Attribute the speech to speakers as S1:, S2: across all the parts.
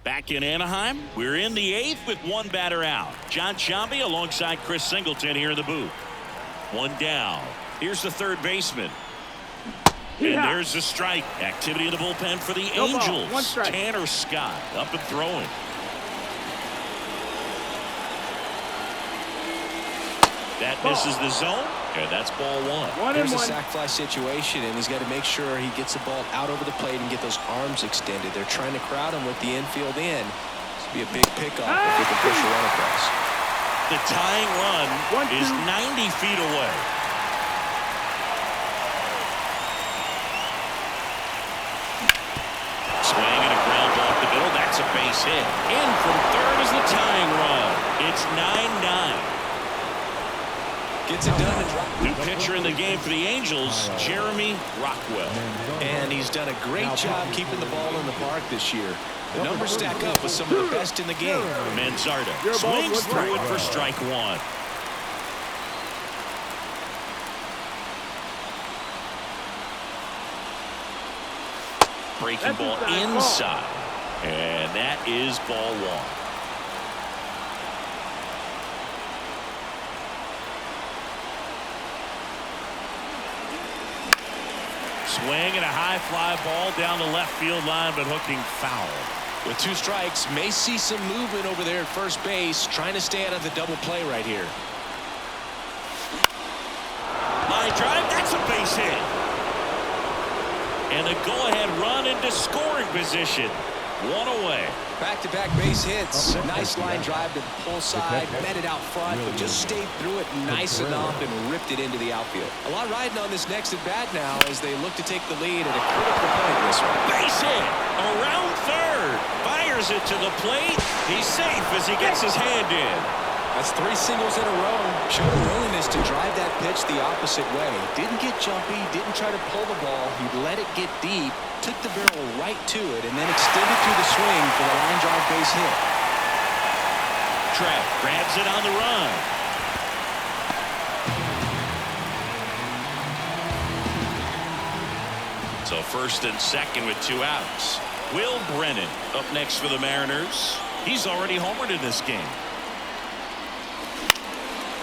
S1: Back in Anaheim, we're in the 8th with one batter out. John Sciambi alongside Chris Singleton here in the booth. One down. Here's the third baseman. And there's the strike. Activity in the bullpen for the Angels. Tanner Scott up and throwing. That misses the zone, and that's ball one.
S2: There's a sac fly situation, and he's got to make sure he gets the ball out over the plate and get those arms extended. They're trying to crowd him with the infield in. This would be a big pickup if they can push a run across.
S1: The tying run is 90 feet away. Swing and a ground ball up the middle. That's a base hit. In from third is the tying run. It's 9-9.
S2: Gets it done.
S1: New pitcher in the game for the Angels, Jeremy Rockwell.
S2: And he's done a great job keeping the ball in the park this year. The numbers stack up with some of the best in the game.
S1: Manzardo swings through it for strike one. Breaking ball inside. And that is ball one. Swing and a high fly ball down the left field line, but hooking foul.
S2: With two strikes, may see some movement over there at first base, trying to stay out of the double play right here.
S1: Line drive, that's a base hit. And a go-ahead run into scoring position. One away.
S2: Back-to-back base hits. Nice line drive to the pull side, met it out front, but just stayed through it nice enough and ripped it into the outfield. A lot riding on this next at-bat now as they look to take the lead at a critical point in this one.
S1: Base hit around third. Fires it to the plate. He's safe as he gets his hand in.
S2: That's 3 singles in a row. Showed a willingness to drive that pitch the opposite way. Didn't get jumpy, didn't try to pull the ball. He let it get deep, took the barrel right to it, and then extended through the swing for the line drive base hit.
S1: Trout grabs it on the run. So first and second with 2 outs. Will Brennan up next for the Mariners. He's already homered in this game.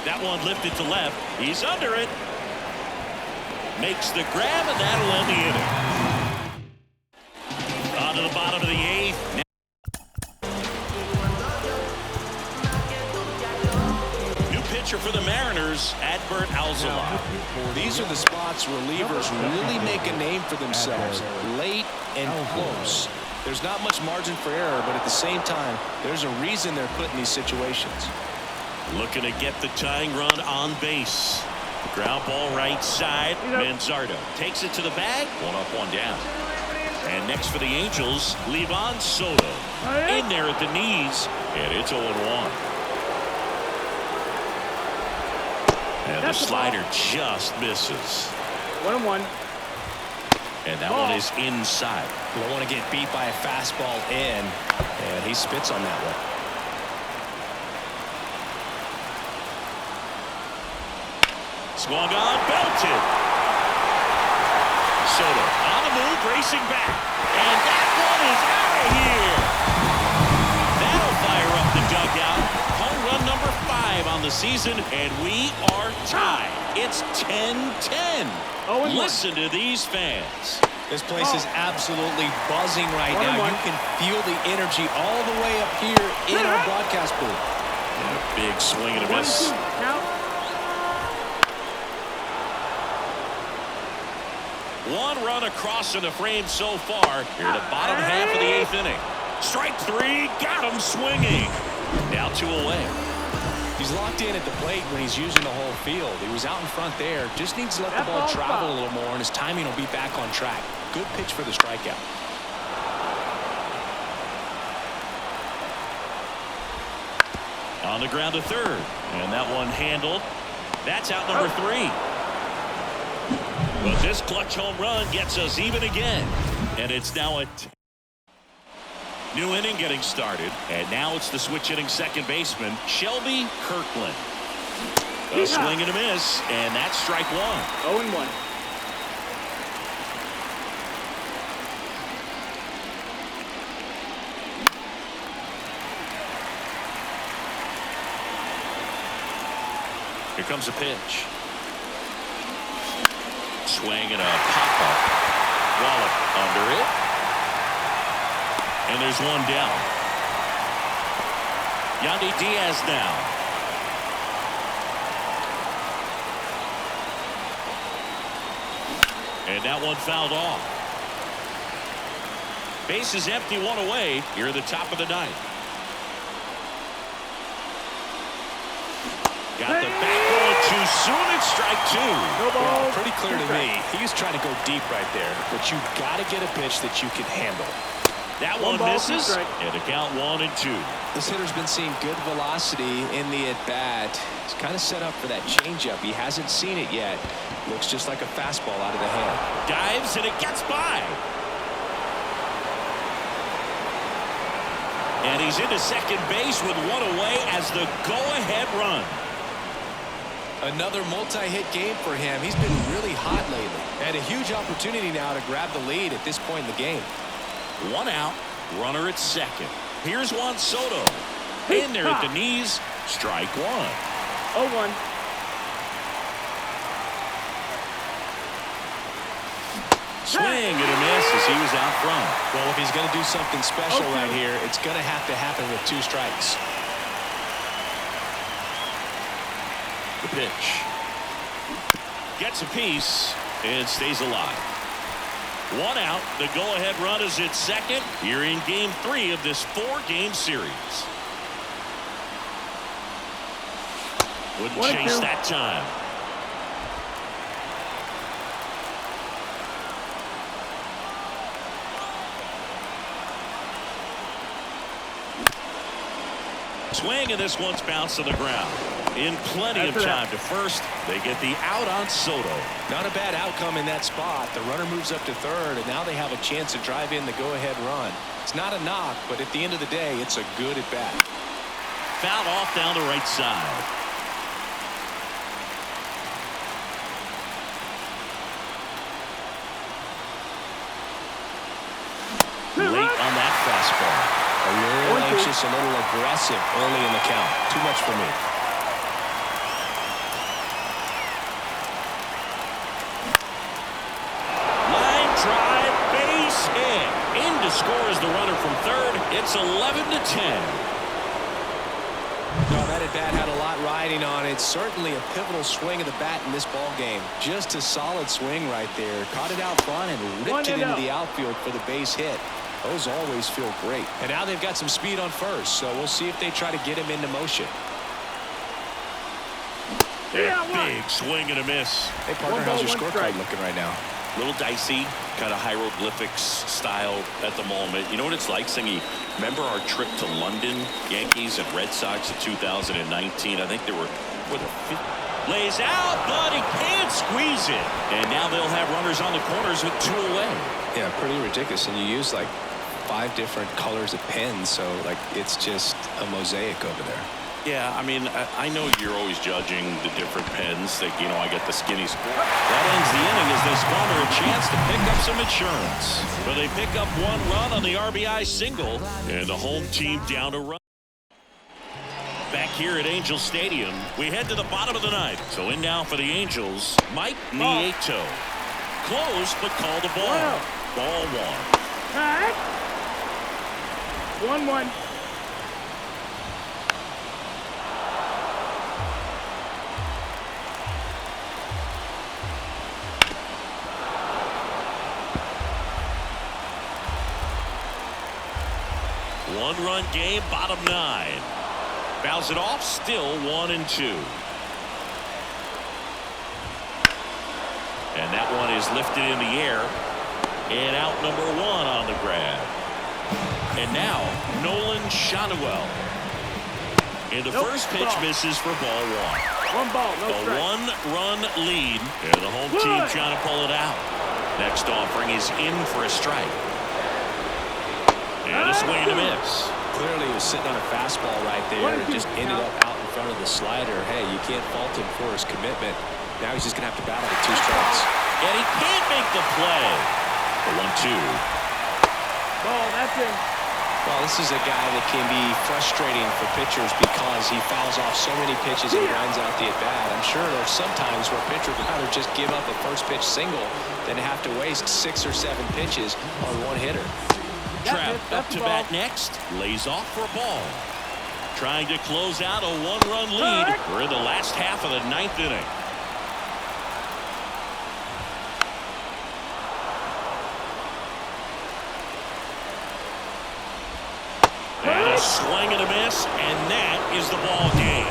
S1: That one lifted to left. He's under it. Makes the grab, and that'll end the inning. On to the bottom of the 8th. New pitcher for the Mariners, Adbert Alzolay.
S2: These are the spots relievers really make a name for themselves. Late and close. There's not much margin for error, but at the same time, there's a reason they're put in these situations.
S1: Looking to get the tying run on base. Ground ball right side. Manzardo takes it to the bag. 1 up, 1 down. And next for the Angels, Livan Soto. In there at the knees. And it's 0-1. And the slider just misses.
S3: 1-1.
S1: And that one is inside.
S2: You don't want to get beat by a fastball in. And he spits on that one.
S1: Swung on, belted. Soto on the move, racing back. And that one is out of here. That'll fire up the dugout. Home run number 5 on the season, and we are tied. It's 10-10. Listen to these fans.
S2: This place is absolutely buzzing right now. You can feel the energy all the way up here in our broadcast booth.
S1: And a big swing and a miss. One run across in the frame so far. Here at the bottom half of the 8th inning. Strike 3, got him swinging. Now 2 away.
S2: He's locked in at the plate when he's using the whole field. He was out in front there. Just needs to let the ball travel a little more, and his timing will be back on track. Good pitch for the strikeout.
S1: On the ground to third. And that one handled. That's out number 3. But this clutch home run gets us even again. And it's now a new inning getting started. And now it's the switch hitting second baseman, Shelby Kirkland. A swing and a miss. And that's strike 1.
S3: 0-1.
S1: Here comes a pitch. Swing and a pop-up. Wallop under it. And there's one down. Yandy Diaz now. And that one fouled off. Base is empty, one away here at the top of the ninth. Got the bat going too soon. It's strike two.
S3: No ball.
S2: Well, pretty clear to me. He's trying to go deep right there, but you got to get a pitch that you can handle.
S1: That one misses. And a count 1-2.
S2: This hitter's been seeing good velocity in the at-bat. He's kind of set up for that changeup. He hasn't seen it yet. Looks just like a fastball out of the hand.
S1: Dives and it gets by. And he's into second base with one away as the go-ahead run.
S2: Another multi-hit game for him. He's been really hot lately. And a huge opportunity now to grab the lead at this point in the game.
S1: One out, runner at second. Here's Juan Soto. In there at the knees, strike one.
S3: 0-1.
S1: Swing and a miss as he was out front.
S2: Well, if he's going to do something special right here, it's going to have to happen with 2 strikes.
S1: The pitch. Gets a piece and stays alive. One out. The go-ahead run is at second. Here in game 3 of this 4-game series. Wouldn't chase that time. Swing, and this one's bounced to the ground. In plenty of time to first, they get the out on Soto.
S2: Not a bad outcome in that spot. The runner moves up to third, and now they have a chance to drive in the go-ahead run. It's not a knock, but at the end of the day, it's a good at-bat.
S1: Fouled off down the right side. Late on that fastball.
S2: A little anxious, a little aggressive early in the count. Too much for me.
S1: Line drive, base hit. In to score is the runner from third. It's 11-10.
S2: No, that at-bat had a lot riding on it. Certainly a pivotal swing of the bat in this ball game. Just a solid swing right there. Caught it out front and ripped it into the outfield for the base hit. Those always feel great. And now they've got some speed on first, so we'll see if they try to get him into motion.
S1: Big swing and a miss.
S2: Hey, partner, how's your scorecard looking right now?
S1: Little dicey, kind of hieroglyphics style at the moment. You know what it's like, Singy? Remember our trip to London, Yankees and Red Sox in 2019? I think there were, lays out, but he can't squeeze it. And now they'll have runners on the corners with 2 away.
S2: Yeah, pretty ridiculous. And you use like 5 different colors of pens, so like it's just a mosaic over there.
S1: Yeah, I mean, I know you're always judging the different pens. That, you know, I get the skinny score. That ends the inning as they squander a chance to pick up some insurance. But they pick up 1 run on the RBI single, and the home team down a run. Back here at Angel Stadium, we head to the bottom of the ninth. So in now for the Angels, Mike Nieto. Close, but called a ball. Ball 1.
S3: 1-1.
S1: One-run game, bottom 9. Fouls it off, still 1-2. And that one is lifted in the air. And out number 1 on the grab. And now, Nolan Schanuel. And the first pitch misses for ball 1.
S3: 1 ball, no strike.
S1: A 1-run lead. And the home team trying to pull it out. Next offering is in for a strike. And a swing and a miss.
S2: Clearly he was sitting on a fastball right there. It just ended up out in front of the slider. Hey, you can't fault him for his commitment. Now he's just going to have to battle with 2 strikes.
S1: And he can't make the play. The 1-2.
S3: Ball, that's in.
S2: Well, this is a guy that can be frustrating for pitchers because he fouls off so many pitches and grinds out the at-bat. I'm sure there's some times where a pitcher would rather just give up a first pitch single than have to waste 6 or 7 pitches on one hitter.
S1: Trout up to bat next. Lays off for a ball. Trying to close out a 1-run lead. We're in the last half of the 9th inning. And a swing and a miss, and that is the ball game.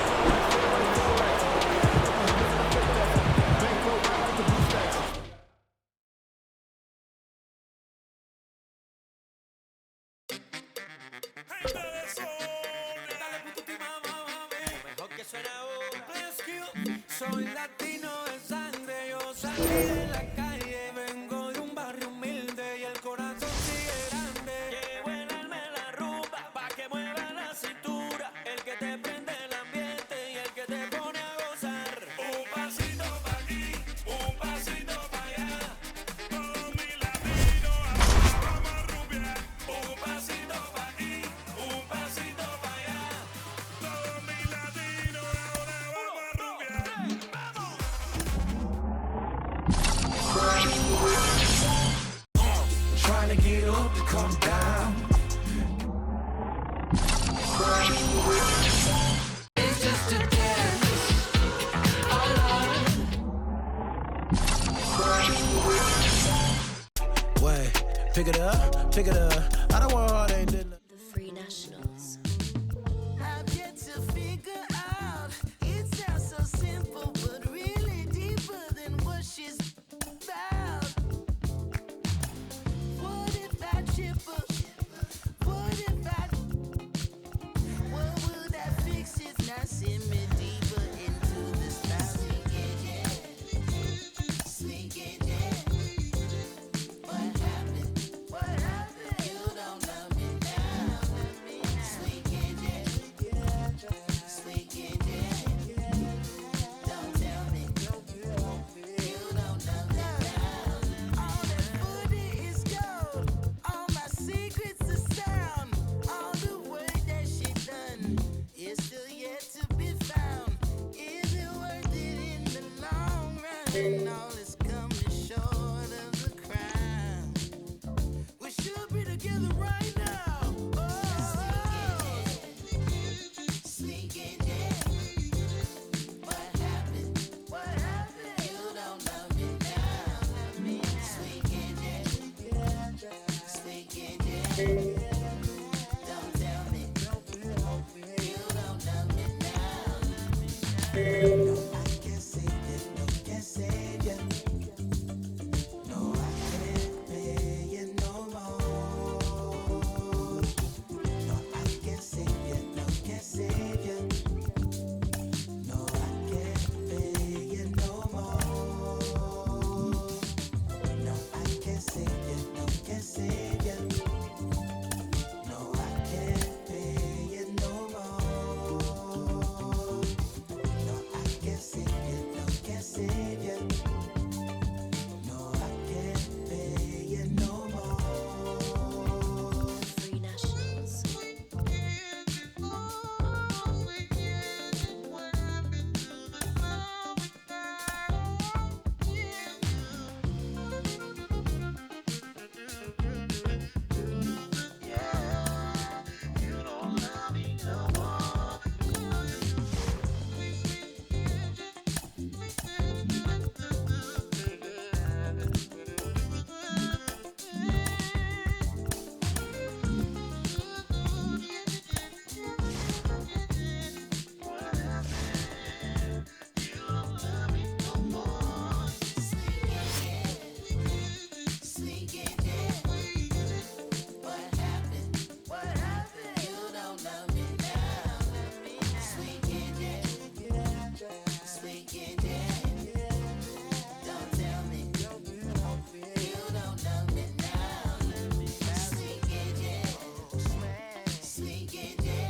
S3: Soy latino de sangre, yo salí de la calle, vengo de un barrio humilde y el corazón sigue grande. Llevo el alma en la rumba pa' que mueva la cintura, el que te prende el ambiente y el que te pone a gozar. Un pasito pa' aquí, un pasito pa' allá, todos mis latinos ahora vamos a rumbear. Un pasito pa' aquí, un pasito pa' allá, todos mis latinos ahora vamos a rumbear. Trying to get up to come down. It's just a dance. Wait, pick it up, pick it up. I don't want hard, ain't did
S4: The Free Nationals.
S3: I've yet to figure out. It sounds so simple, but really deeper than what she's about. What if I trip up? What if I? What will that fix it? Now send me deeper into the style. Sneak it, yeah. What happened? What happened? You don't love me now. Sneak it, yeah. Sneak it, yeah. Don't tell me. You don't love me now. All that footy is gold. All my secrets are sound. All the work that she done is still yet to be found. Is it worth it in the long run? All is coming short of the crown. We should be together right now. Sneak it, yeah. What happened? What happened? You don't love me now. Sneak it, yeah. Sneak it, yeah. Don't tell me. You don't love me now. No, I can't save you. No, can't save you. No, I can't pay you no more. No, I can't save you. No, can't save you. No, I can't pay you no more. No, I can't save you. No, can't save you. No, I can't pay you no more. No, I can't save you. No, can't save you. No, I can't pay you no more.
S4: Free Nationals.
S3: Sneak it, yeah. What happened? What happened? You don't love me now. Sneak it, yeah. Sneak it, yeah. Don't tell me. You don't love me now. Sneak it, yeah. Sneak it, yeah.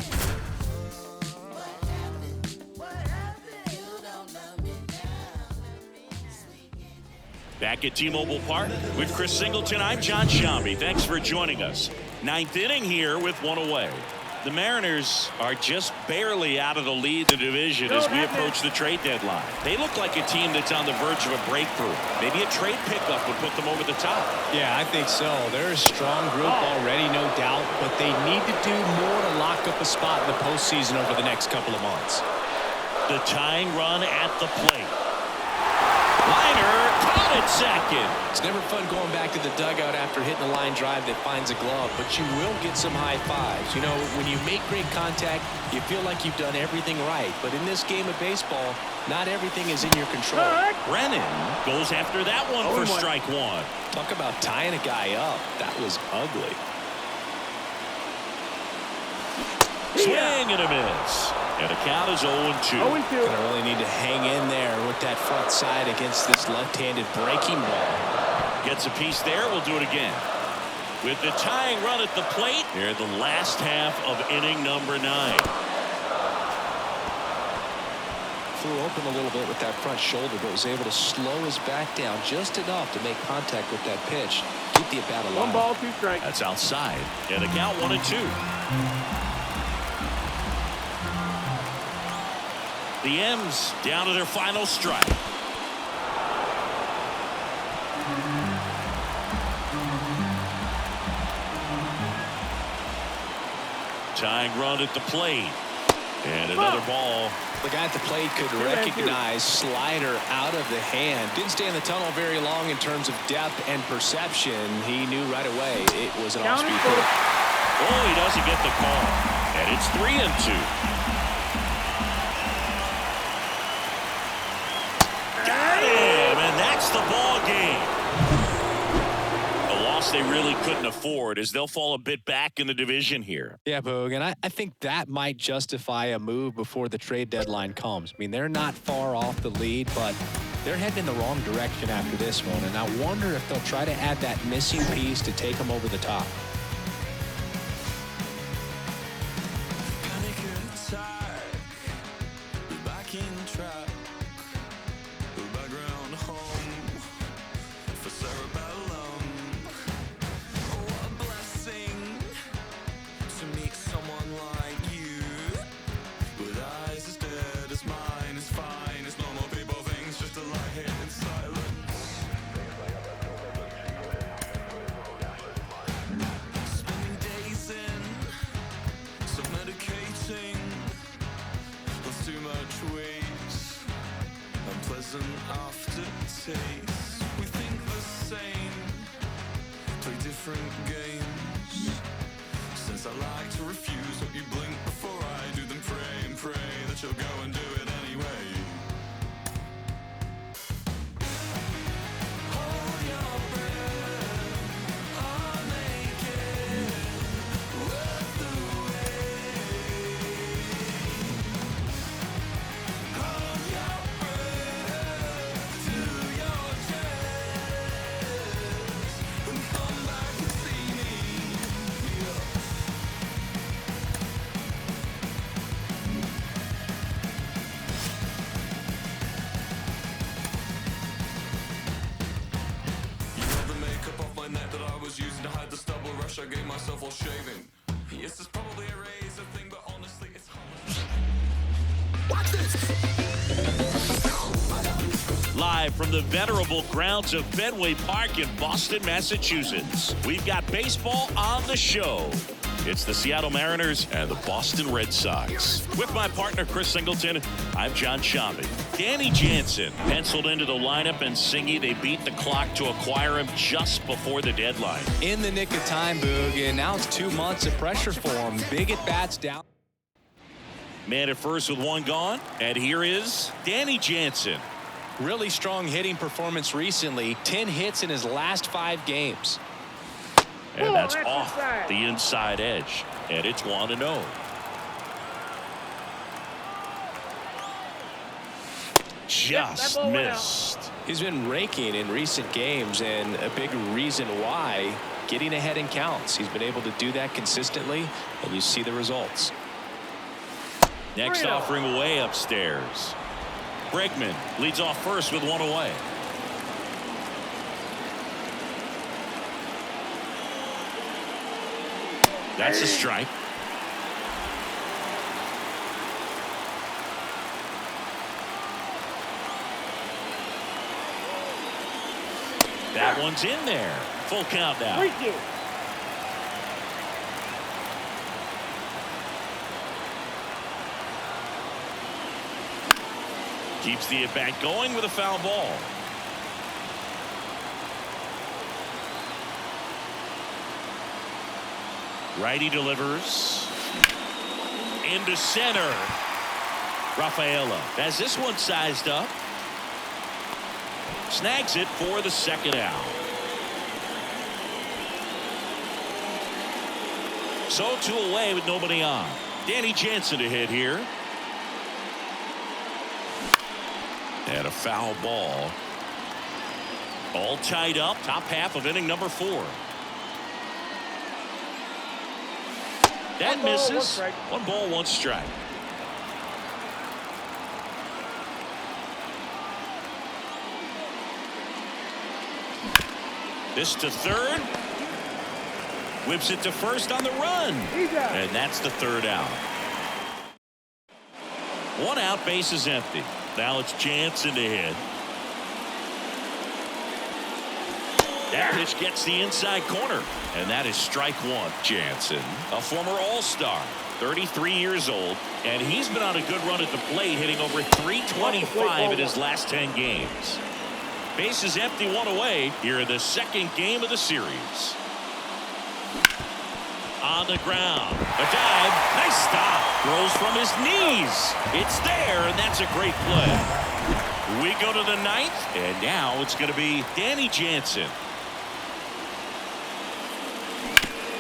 S3: What happened? What happened? You don't love me now. Sneak it, yeah.
S1: Back at T-Mobile Park with Chris Singleton, I'm John Shambi. Thanks for joining us. Ninth inning here with one away. The Mariners are just barely out of the lead in the division as we approach the trade deadline. They look like a team that's on the verge of a breakthrough. Maybe a trade pickup would put them over the top.
S2: Yeah, I think so. They're a strong group already, no doubt, but they need to do more to lock up a spot in the postseason over the next couple of months.
S1: The tying run at the plate. Liner caught at second.
S2: It's never fun going back to the dugout after hitting a line drive that finds a glove, but you will get some high fives. You know, when you make great contact, you feel like you've done everything right. But in this game of baseball, not everything is in your control.
S1: Brennan goes after that one for strike one.
S2: Talk about tying a guy up. That was ugly.
S1: Swing and a miss. And the count is 0-2.
S2: Gonna really need to hang in there with that front side against this left-handed breaking ball.
S1: Gets a piece there. We'll do it again. With the tying run at the plate, here in the last half of inning number 9.
S2: Flew open a little bit with that front shoulder, but was able to slow his back down just enough to make contact with that pitch. Keep the at-bat alive.
S5: 1 ball, 2 strikes.
S1: That's outside. And the count 1-2. The M's down to their final strike. Tying run at the plate. And another ball.
S2: The guy at the plate could recognize slider out of the hand. Didn't stay in the tunnel very long in terms of depth and perception. He knew right away it was an off-speed pitch.
S1: Oh, he doesn't get the call. And it's 3-2. Got him, and that's the ball game. A loss they really couldn't afford as they'll fall a bit back in the division here.
S2: Yeah, Boog, and I think that might justify a move before the trade deadline comes. I mean, they're not far off the lead, but they're heading in the wrong direction after this one, and I wonder if they'll try to add that missing piece to take them over the top.
S6: We think the same, play different games. Since I like to refuse, hope you blink before I do, then pray and pray that you'll go and do it anyway. Hold your breath, I'll make it worth the wait. Hold your breath to your chest and come back and see me. You know the makeup off my neck that I was using to hide the stubble rush I gave myself while shaving. Yes, it's probably a razor thing, but honestly, it's hard. Watch this!
S1: Live from the venerable grounds of Fenway Park in Boston, Massachusetts, we've got baseball on the show. It's the Seattle Mariners and the Boston Red Sox. With my partner, Chris Singleton, I'm John Shambi. Danny Jansen penciled into the lineup, and Singy, they beat the clock to acquire him just before the deadline.
S2: In the nick of time, Boog, and now it's 2 months of pressure for him. Big at-bats down.
S1: Man at first with one gone, and here is Danny Jansen.
S2: Really strong hitting performance recently. 10 hits in his last 5 games.
S1: And that's off the inside edge. And it's 1-0. Just missed.
S2: He's been raking in recent games, and a big reason why, getting ahead in counts. He's been able to do that consistently, and you see the results.
S1: Next offering away upstairs. Bregman leads off first with one away. That's a strike. That one's in there. Full count now. Keeps the at-bat going with a foul ball. Righty delivers. Into center. Rafaela has this one sized up. Snags it for the second out. So 2 away with nobody on. Danny Jansen to hit here. And a foul ball. All tied up. Top half of inning number 4. That misses. 1 ball, 1 strike. This to third. Whips it to first on the run. And that's the 3rd out. 1 out, base is empty. Now it's Jansen to hit. That pitch gets the inside corner. And that is strike 1. Jansen, a former All-Star, 33 years old, and he's been on a good run at the plate, hitting over .325 in his last 10 games. Base is empty, 1 away here in the 2nd game of the series. On the ground, a dive, nice stop, rolls from his knees. It's there, and that's a great play. We go to the 9th, and now it's going to be Danny Jansen.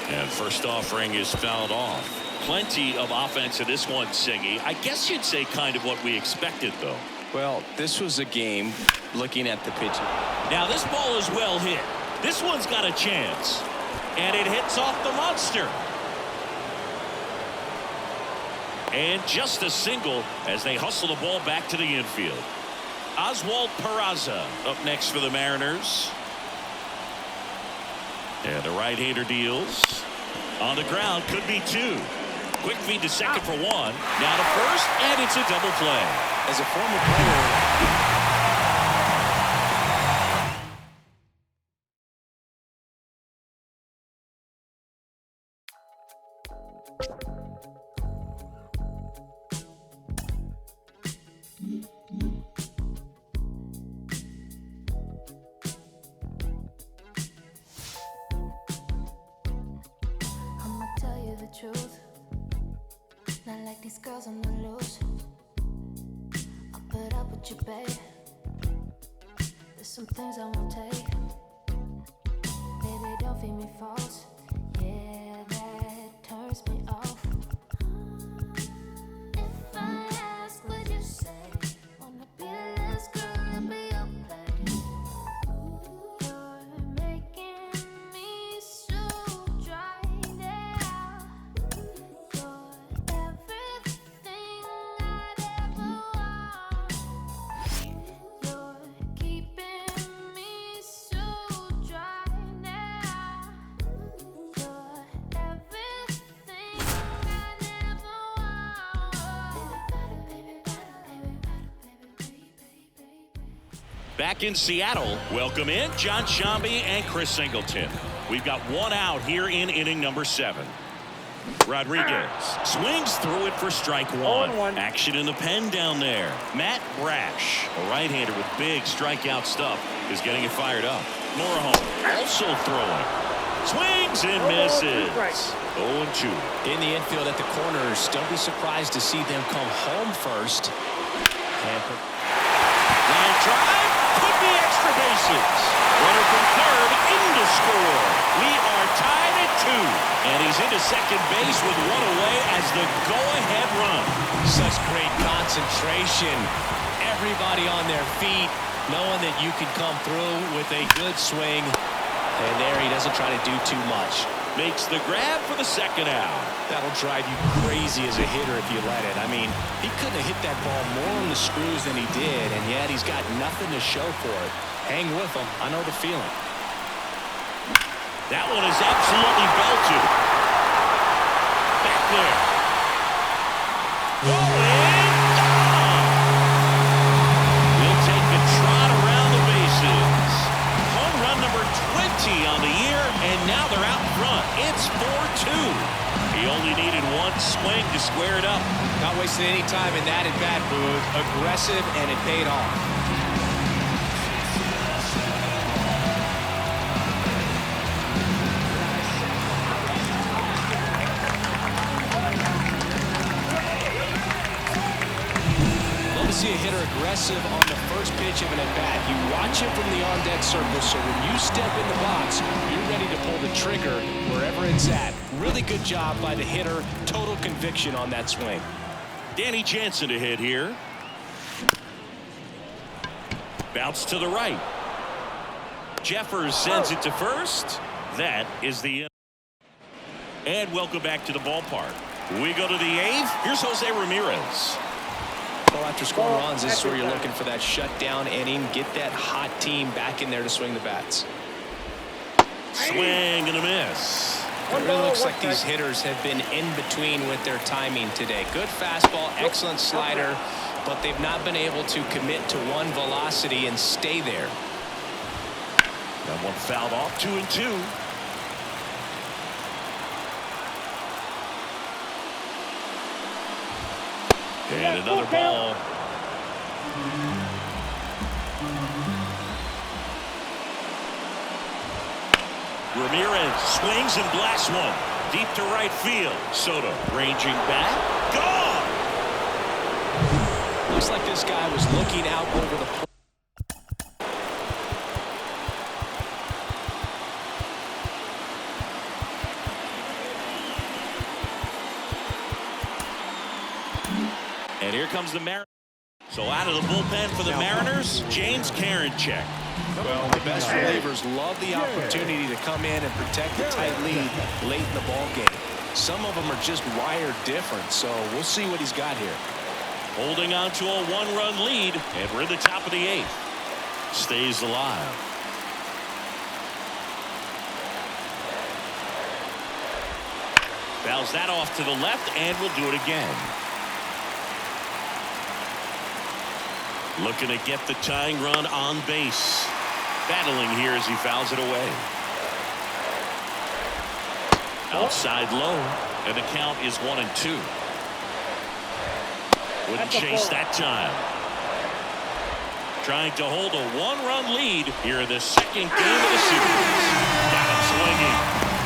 S1: And first offering is fouled off. Plenty of offense in this one, Singy. I guess you'd say kind of what we expected, though.
S2: Well, this was a game looking at the pitch.
S1: Now this ball is well hit. This one's got a chance. And it hits off the monster. And just a single as they hustle the ball back to the infield. Oswald Peraza up next for the Mariners. And the right-hander deals. On the ground, could be 2. Quick feed to second for 1. Now to first, and it's a double play.
S2: As a former player,
S3: I'ma tell you the truth. Not like these girls on the loose. I'll put up with you, babe. There's some things I won't take. Baby, don't feed me false. Yeah, that turns me off. If I ask, would you say? Wanna be a last girl and be a play? You're making me so dry now. You're everything I'd ever want. You're keeping me so dry now. You're everything I'd ever want.
S1: Back in Seattle, welcome in John Shambi and Chris Singleton. We've got 1 out here in inning number 7. Rodriguez swings through it for strike 1. Action in the pen down there. Matt Brash, a right-hander with big strikeout stuff, is getting it fired up. Morejon also throwing. Swings and misses. 0-2.
S2: in the infield at the corners, don't be surprised to see them come home first.
S1: Line drive, could be extra bases. Runner from third in to score. We are tied at 2. And he's into second base with 1 away as the go-ahead run.
S2: Such great concentration. Everybody on their feet, knowing that you can come through with a good swing. And there he doesn't try to do too much.
S1: Makes the grab for the second out.
S2: That'll drive you crazy as a hitter if you let it. I mean, he couldn't have hit that ball more on the screws than he did, and yet he's got nothing to show for it. Hang with him. I know the feeling.
S1: That one is absolutely belted. there. Going gone. We'll take a trot around the bases. Home run number 20 on the year, and now they're out front. It's 4-2. He only needed one swing to square it up.
S2: Not wasting any time in that at-bat, Booth. Aggressive, and it paid off. See a hitter aggressive on the first pitch of an at-bat. You watch it from the on-deck circle, so when you step in the box, you're ready to pull the trigger wherever it's at. Really good job by the hitter. Total conviction on that swing.
S1: Danny Jansen to hit here. Bounce to the right. Jeffers sends it to first. That is the end. And welcome back to the ballpark. We go to the 8th. Here's Jose Ramirez.
S2: Well, after scoring runs, this is where you're looking for that shutdown inning. Get that hot team back in there to swing the bats.
S1: Swing and a miss.
S2: It really looks like these hitters have been in between with their timing today. Good fastball, excellent slider, but they've not been able to commit to one velocity and stay there.
S1: That one fouled off. 2-2. And another ball. Ramirez swings and blasts one. Deep to right field. Soto ranging back. Gone!
S2: Looks like this guy was looking out over the plate.
S1: And here comes the Mariners. So out of the bullpen for the Mariners, James Karinchak.
S2: Well, the best relievers love the opportunity to come in and protect the tight lead late in the ball game. Some of them are just wired different, so we'll see what he's got here.
S1: Holding on to a one-run lead, and we're in the top of the 8th. Stays alive. Fouls that off to the left, and we'll do it again. Looking to get the tying run on base. Battling here as he fouls it away. Outside low, and the count is 1-2. Wouldn't chase that time. Trying to hold a one-run lead here in the second game of the series. Got him swinging.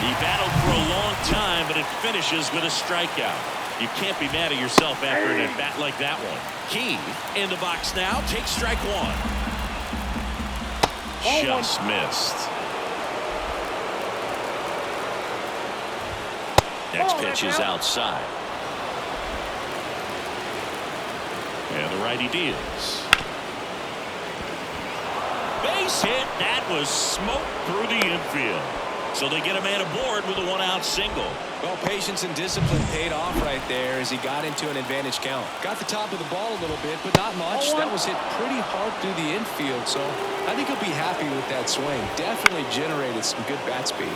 S1: He battled for a long time, but it finishes with a strikeout. You can't be mad at yourself after an at-bat like that one. Key in the box now. Takes strike one. Just missed. Next pitch is outside. And the righty deals. Base hit. That was smoke through the infield. So they get a man aboard with a one-out single.
S2: Well, patience and discipline paid off right there as he got into an advantage count. Got the top of the ball a little bit, but not much. That was hit pretty hard through the infield, so I think he'll be happy with that swing. Definitely generated some good bat speed.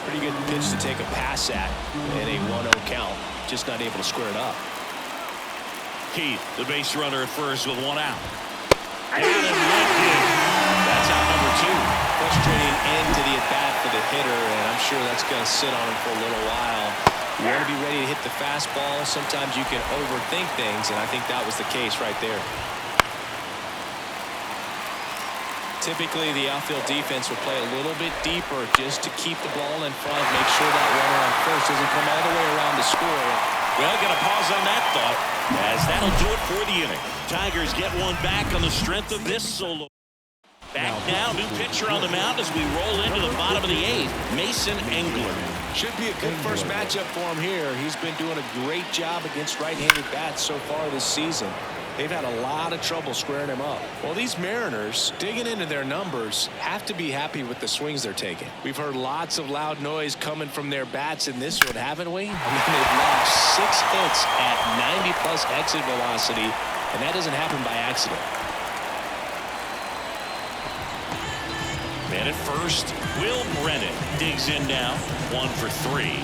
S2: Pretty good pitch to take a pass at in a 1-0 count. Just not able to square it up.
S1: Keith, the base runner at first with one out. Got him lifted. That's out number 2.
S2: Frustrating end to the at-bat for the hitter, and I'm sure that's going to sit on him for a little while. You want to be ready to hit the fastball. Sometimes you can overthink things, and I think that was the case right there. Typically, the outfield defense will play a little bit deeper just to keep the ball in front, make sure that runner on first doesn't come all the way around to score.
S1: Well, got to pause on that thought, as that'll do it for the inning. Tigers get one back on the strength of this solo. Back now, new pitcher on the mound as we roll into the bottom of the 8th, Mason Engler.
S2: Should be a good first matchup for him here. He's been doing a great job against right-handed bats so far this season. They've had a lot of trouble squaring him up. Well, these Mariners, digging into their numbers, have to be happy with the swings they're taking. We've heard lots of loud noise coming from their bats in this one, haven't we? I mean, they've logged 6 hits at 90-plus exit velocity, and that doesn't happen by accident.
S1: Man at first, Will Brennan digs in now, 1 for 3.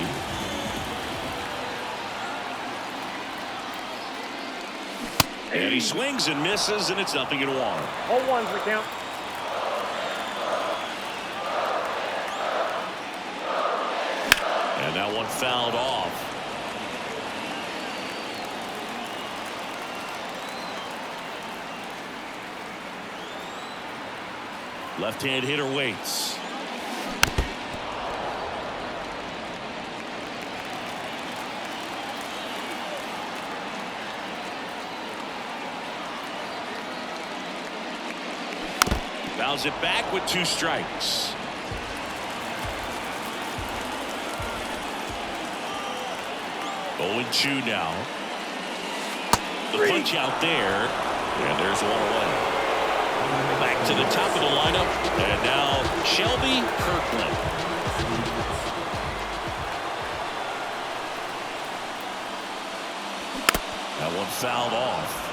S1: And he swings and misses, and it's 0-1.
S5: 0-1 for count.
S1: And that one fouled off. Left-hand hitter waits. Fouls it back with 2 strikes. Going 2 now. The punch out there. And there's 1 away. Back to the top of the lineup. And now Shelby Kirkland. That one fouled off.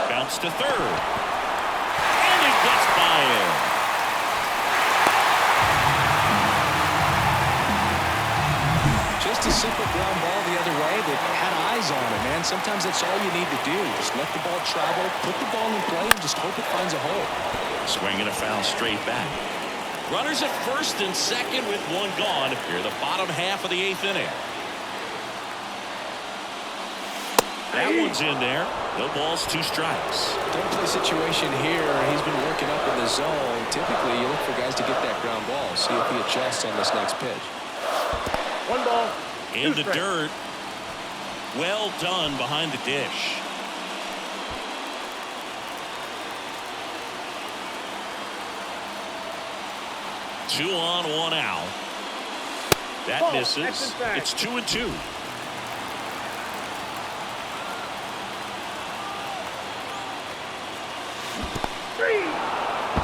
S1: Bounce to third. And it gets by him.
S2: Just a simple ground ball the other way that had eyes on it, man. Sometimes that's all you need to do. Just let the ball travel, put the ball in play, and just hope it finds a hole.
S1: Swinging a foul straight back. Runners at first and second with 1 gone. Here the bottom half of the 8th inning. That one's in there. No balls, 2 strikes.
S2: Don't play situation here. He's been working up in the zone. Typically, you look for guys to get that ground ball. See if he adjusts on this next pitch.
S5: 1 ball.
S1: In
S5: 2
S1: the
S5: strikes.
S1: dirt. Well done behind the dish. Two on, 1 out. That
S5: Ball,
S1: misses.
S5: that's inside.
S1: It's 2-2.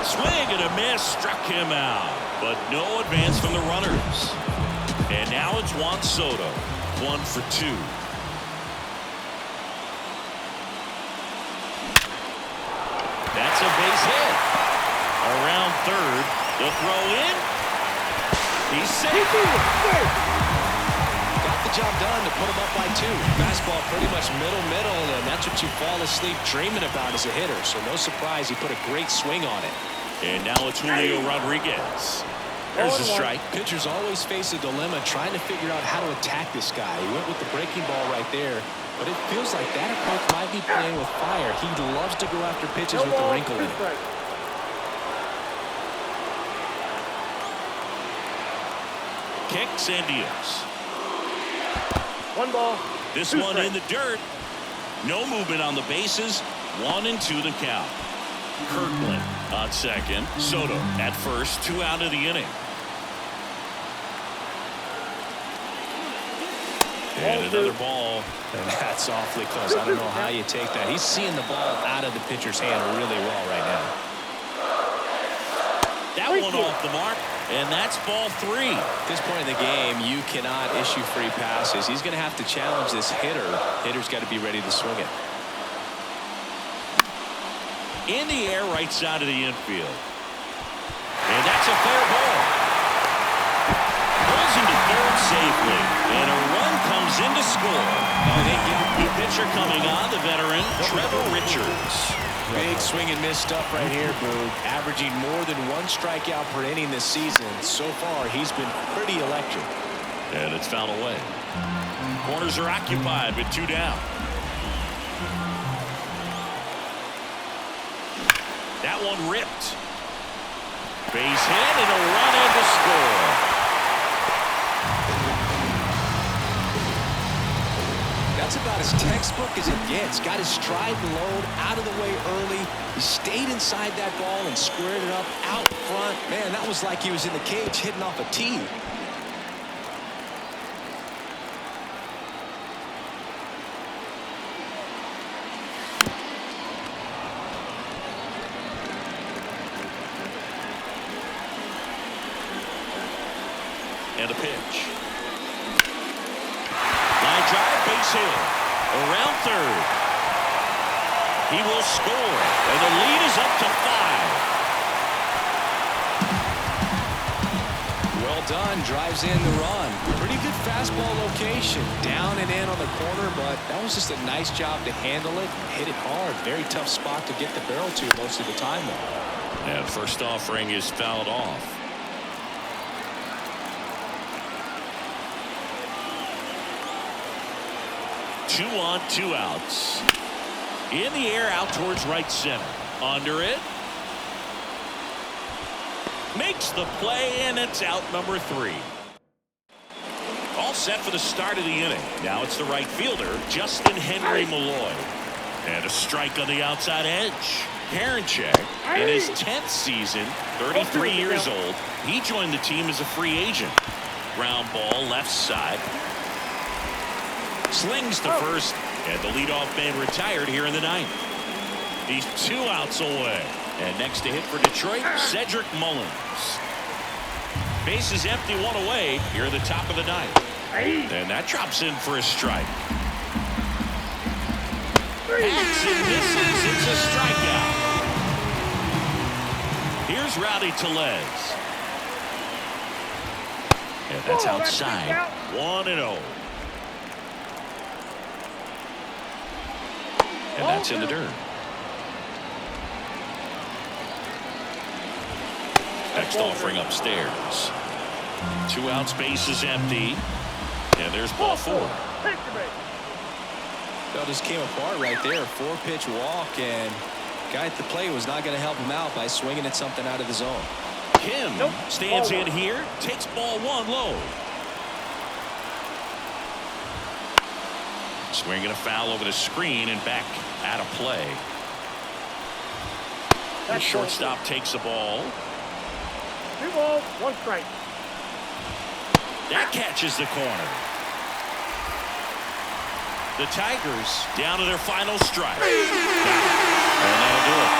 S1: Swing and a miss, struck him out, but no advance from the runners. And now it's Juan Soto, 1 for 2. That's a base hit. Around third, the throw in. He's safe.
S2: Got the job done to put him up by 2. Fastball pretty much middle, and that's what you fall asleep dreaming about as a hitter. So no surprise he put a great swing on it.
S1: And now it's Julio Rodriguez. There's the strike.
S2: Pitchers always face a dilemma trying to figure out how to attack this guy. He went with the breaking ball right there, but it feels like that approach might be playing with fire. He loves to go after pitches with the wrinkle in it.
S1: Kicks and deals.
S5: 1 ball.
S1: This
S5: 2
S1: one
S5: strikes.
S1: in the dirt. No movement on the bases. 1-2 the count. Kirkland on second. Soto at first. 2 out of the inning. And another ball.
S2: And that's awfully close. I don't know how you take that. He's seeing the ball out of the pitcher's hand really well right now.
S1: That one off the mark. And that's ball 3.
S2: At this point in the game, you cannot issue free passes. He's going to have to challenge this hitter. Hitter's got to be ready to swing it.
S1: In the air, right side of the infield. And that's a fair ball. Pulls him to third safely. And a run comes in to score. The pitcher coming on, the veteran, Trevor Richards.
S2: Big swing and miss stuff right here, Boog. Averaging more than 1 strikeout per inning this season. So far, he's been pretty electric.
S1: And it's fouled away. Corners are occupied with 2 down. That one ripped. Base hit and a run in to score.
S2: That's about as textbook as it gets. Got his stride and load out of the way early. He stayed inside that ball and squared it up out front. Man, that was like he was in the cage hitting off a tee.
S1: And a pitch. Line drive, base hit. Around third. He will score. And the lead is up to 5.
S2: Well done. Drives in the run. Pretty good fastball location. Down and in on the corner, but that was just a nice job to handle it. Hit it hard. Very tough spot to get the barrel to most of the time, though.
S1: And first offering is fouled off. Two on, two outs. In the air, out towards right center. Under it. Makes the play, and it's out number 3. All set for the start of the inning. Now it's the right fielder, Justin Henry Malloy. And a strike on the outside edge. Karinchak, in his 10th season, 33 years old. He joined the team as a free agent. Ground ball left side. Slings to first, and the leadoff man retired here in the 9th. He's 2 outs away. And next to hit for Detroit, Cedric Mullins. Bases empty, 1 away here at the top of the 9th. And that drops in for a strike. Hacks and misses. It's a strikeout. Here's Rowdy Tellez. And that's outside. 1-0. And that's in the dirt. Next offering upstairs. 2 outs, base is empty. And there's ball 4.
S2: Well, just came apart right there. 4-pitch walk, and guy at the plate was not going to help him out by swinging at something out of the zone.
S1: Kim stands in here, takes ball 1 low. Swinging a foul over the screen and back out of play. The shortstop takes the ball.
S5: 2 balls, 1 strike.
S1: That catches the corner. The Tigers down to their final strike. And that'll do it.